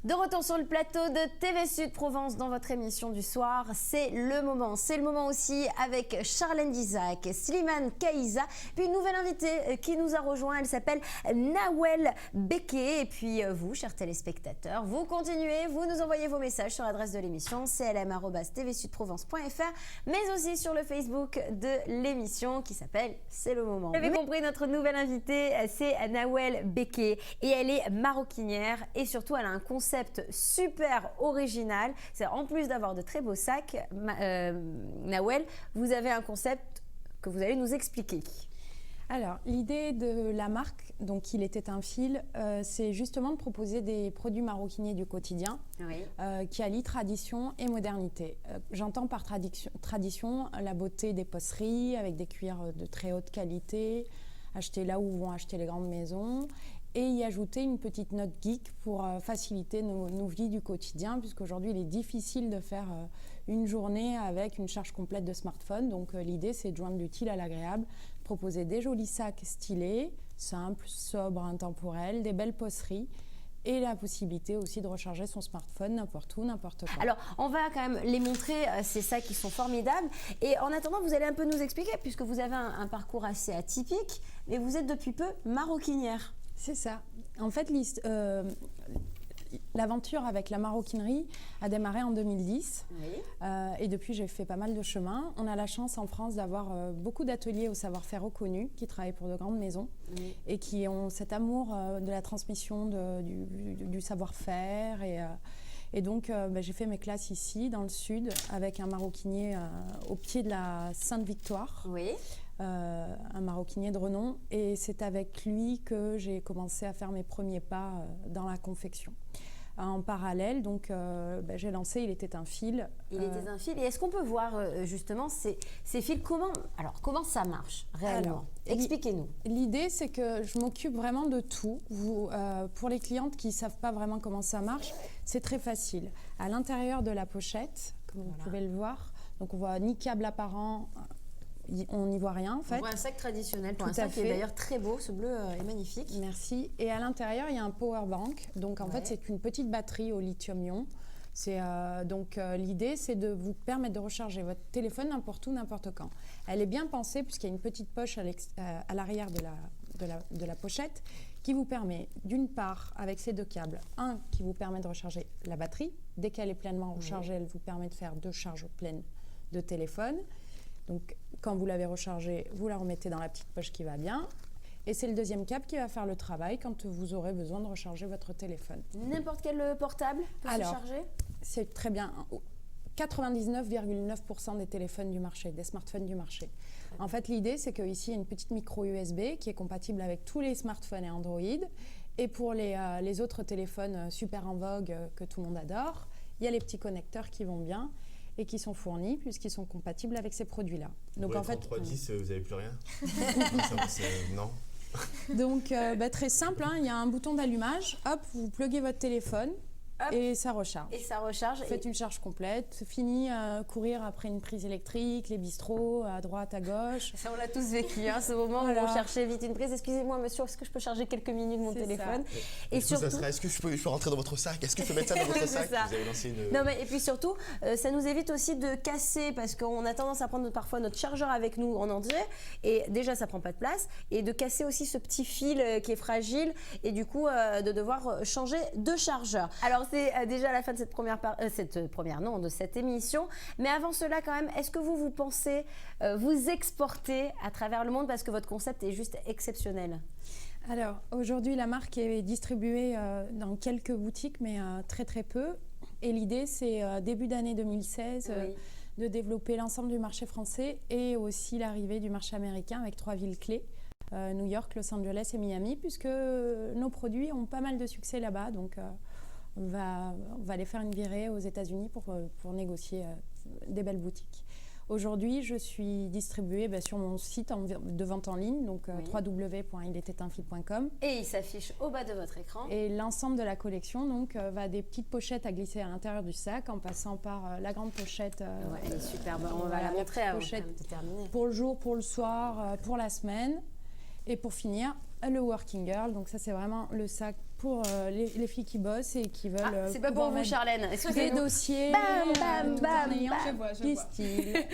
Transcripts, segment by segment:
De retour sur le plateau de TV Sud Provence dans votre émission du soir, c'est le moment. C'est le moment aussi avec Charlène D'izac, Slimane Kaïsa, puis une nouvelle invitée qui nous a rejoint. Elle s'appelle Nawel Beke. Et puis vous, chers téléspectateurs, vous continuez, vous nous envoyez vos messages sur l'adresse de l'émission clm@tvsudprovence.fr, mais aussi sur le Facebook de l'émission qui s'appelle C'est le moment. Vous avez compris, notre nouvelle invitée, c'est Nawel Beke et elle est maroquinière et surtout elle a un concept super original. C'est en plus d'avoir de très beaux sacs, Nawel, vous avez un concept que vous allez nous expliquer. Alors, l'idée de la marque, donc Il était un fil, c'est justement de proposer des produits maroquiniers du quotidien qui allient tradition et modernité. J'entends par tradition la beauté des poceries avec des cuirs de très haute qualité, achetés là où vont acheter les grandes maisons, et y ajouter une petite note geek pour faciliter nos vies du quotidien, puisqu'aujourd'hui il est difficile de faire une journée avec une charge complète de smartphone. Donc l'idée, c'est de joindre l'utile à l'agréable, proposer des jolis sacs stylés, simples, sobres, intemporels, des belles poceries et la possibilité aussi de recharger son smartphone n'importe où, n'importe quand. Alors, on va quand même les montrer, ces sacs qui sont formidables. Et en attendant, vous allez un peu nous expliquer, puisque vous avez un parcours assez atypique, mais vous êtes depuis peu maroquinière. C'est ça. En fait, l'aventure avec la maroquinerie a démarré en 2010 et depuis j'ai fait pas mal de chemin. On a la chance en France d'avoir beaucoup d'ateliers au savoir-faire reconnus qui travaillent pour de grandes maisons et qui ont cet amour de la transmission du savoir-faire et donc j'ai fait mes classes ici dans le sud avec un maroquinier au pied de la Sainte-Victoire. Un maroquinier de renom, et c'est avec lui que j'ai commencé à faire mes premiers pas dans la confection. En parallèle, donc, j'ai lancé Il était un fil. Il était un fil. Et est-ce qu'on peut voir justement ces fils, comment ça marche réellement? Expliquez-nous. L'idée, c'est que je m'occupe vraiment de tout. Pour les clientes qui ne savent pas vraiment comment ça marche, c'est très facile. À l'intérieur de la pochette, comme vous pouvez le voir, donc on voit ni câble apparent, on n'y voit rien en fait. On voit un sac traditionnel, pour un sac qui est d'ailleurs très beau, ce bleu est magnifique. Merci. Et à l'intérieur, il y a un power bank. Donc en fait, c'est une petite batterie au lithium-ion. L'idée, c'est de vous permettre de recharger votre téléphone n'importe où, n'importe quand. Elle est bien pensée puisqu'il y a une petite poche à l'arrière de la pochette qui vous permet, d'une part, avec ces deux câbles, un qui vous permet de recharger la batterie. Dès qu'elle est pleinement rechargée, elle vous permet de faire 2 charges pleines de téléphone. Donc, quand vous l'avez rechargée, vous la remettez dans la petite poche qui va bien. Et c'est le deuxième câble qui va faire le travail quand vous aurez besoin de recharger votre téléphone. N'importe quel portable peut se charger? C'est très bien. 99,9% des téléphones du marché, des smartphones du marché. En fait, l'idée, c'est qu'ici, il y a une petite micro USB qui est compatible avec tous les smartphones et Android. Et pour les autres téléphones super en vogue que tout le monde adore, il y a les petits connecteurs qui vont bien et qui sont fournis puisqu'ils sont compatibles avec ces produits-là. Donc en fait, 3310, vous n'avez plus rien? Non. Donc très simple, hein, il y a un bouton d'allumage, hop, vous pluguez votre téléphone. Hop. Et ça recharge. Vous faites une charge complète, fini courir après une prise électrique, les bistrots, à droite, à gauche. Ça, on l'a tous vécu, hein, ce moment où on cherchait vite une prise. Excusez-moi, monsieur, est-ce que je peux charger quelques minutes mon téléphone? Et surtout, ça serait, est-ce que je peux rentrer dans votre sac? Est-ce que je peux mettre ça dans votre sac? Vous avez lancé une... Non, mais et puis surtout, ça nous évite aussi de casser, parce qu'on a tendance à prendre parfois notre chargeur avec nous en entier, et déjà, ça prend pas de place, et de casser aussi ce petit fil qui est fragile, et du coup, de devoir changer de chargeur. Alors, c'est déjà la fin de de cette émission. Mais avant cela, quand même, est-ce que vous pensez vous exporter à travers le monde parce que votre concept est juste exceptionnel? Alors, aujourd'hui, la marque est distribuée dans quelques boutiques, mais très très peu. Et l'idée, c'est début d'année 2016 de développer l'ensemble du marché français et aussi l'arrivée du marché américain avec 3 villes clés. New York, Los Angeles et Miami, puisque nos produits ont pas mal de succès là-bas. Donc, on va aller faire une virée aux États-Unis pour négocier des belles boutiques. Aujourd'hui, je suis distribuée sur mon site de vente en ligne, donc www.iletaitaunfil.com. Et il s'affiche au bas de votre écran. Et l'ensemble de la collection donc, va des petites pochettes à glisser à l'intérieur du sac, en passant par la grande pochette. Elle est superbe, on va la montrer avant de terminer. Pour le jour, pour le soir, pour la semaine. Et pour finir, le Working Girl. Donc ça, c'est vraiment le sac pour les filles qui bossent et qui veulent. C'est pas pour vous, Charlène. Des dossiers. Bam, bam, bam, Je vois. style.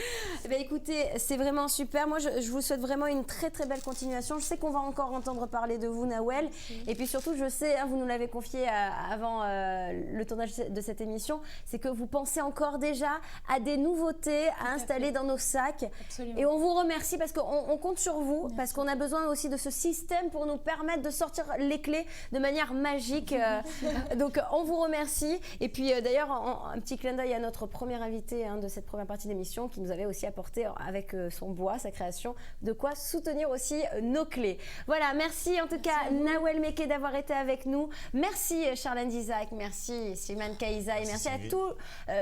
Écoutez, c'est vraiment super. Moi, je vous souhaite vraiment une très très belle continuation. Je sais qu'on va encore entendre parler de vous, Nawel. Et puis surtout, je sais, vous nous l'avez confié avant le tournage de cette émission, c'est que vous pensez encore déjà à des nouveautés à installer dans nos sacs. Absolument. Et on vous remercie parce qu'on compte sur vous, parce qu'on a besoin aussi de ce système pour nous permettre de sortir les clés de manière magique. Donc on vous remercie. Et puis d'ailleurs, un petit clin d'œil à notre premier invité de cette première partie d'émission qui nous avait aussi apporté avec son bois, sa création, de quoi soutenir aussi nos clés. Voilà, merci en tout cas Nawel Meké d'avoir été avec nous. Merci Charlène D'izac, merci Slimane Kaïza et merci à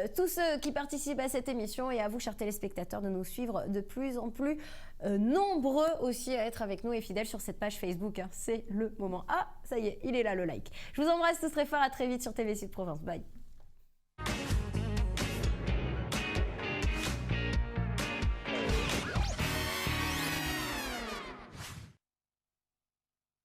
tous ceux qui participent à cette émission et à vous, chers téléspectateurs, de nous suivre de plus en plus nombreux aussi à être avec nous et fidèles sur cette page Facebook. C'est le moment. Ah, ça y est, il est là le like. Je vous embrasse tous très fort, à très vite sur TV Sud Provence. Bye.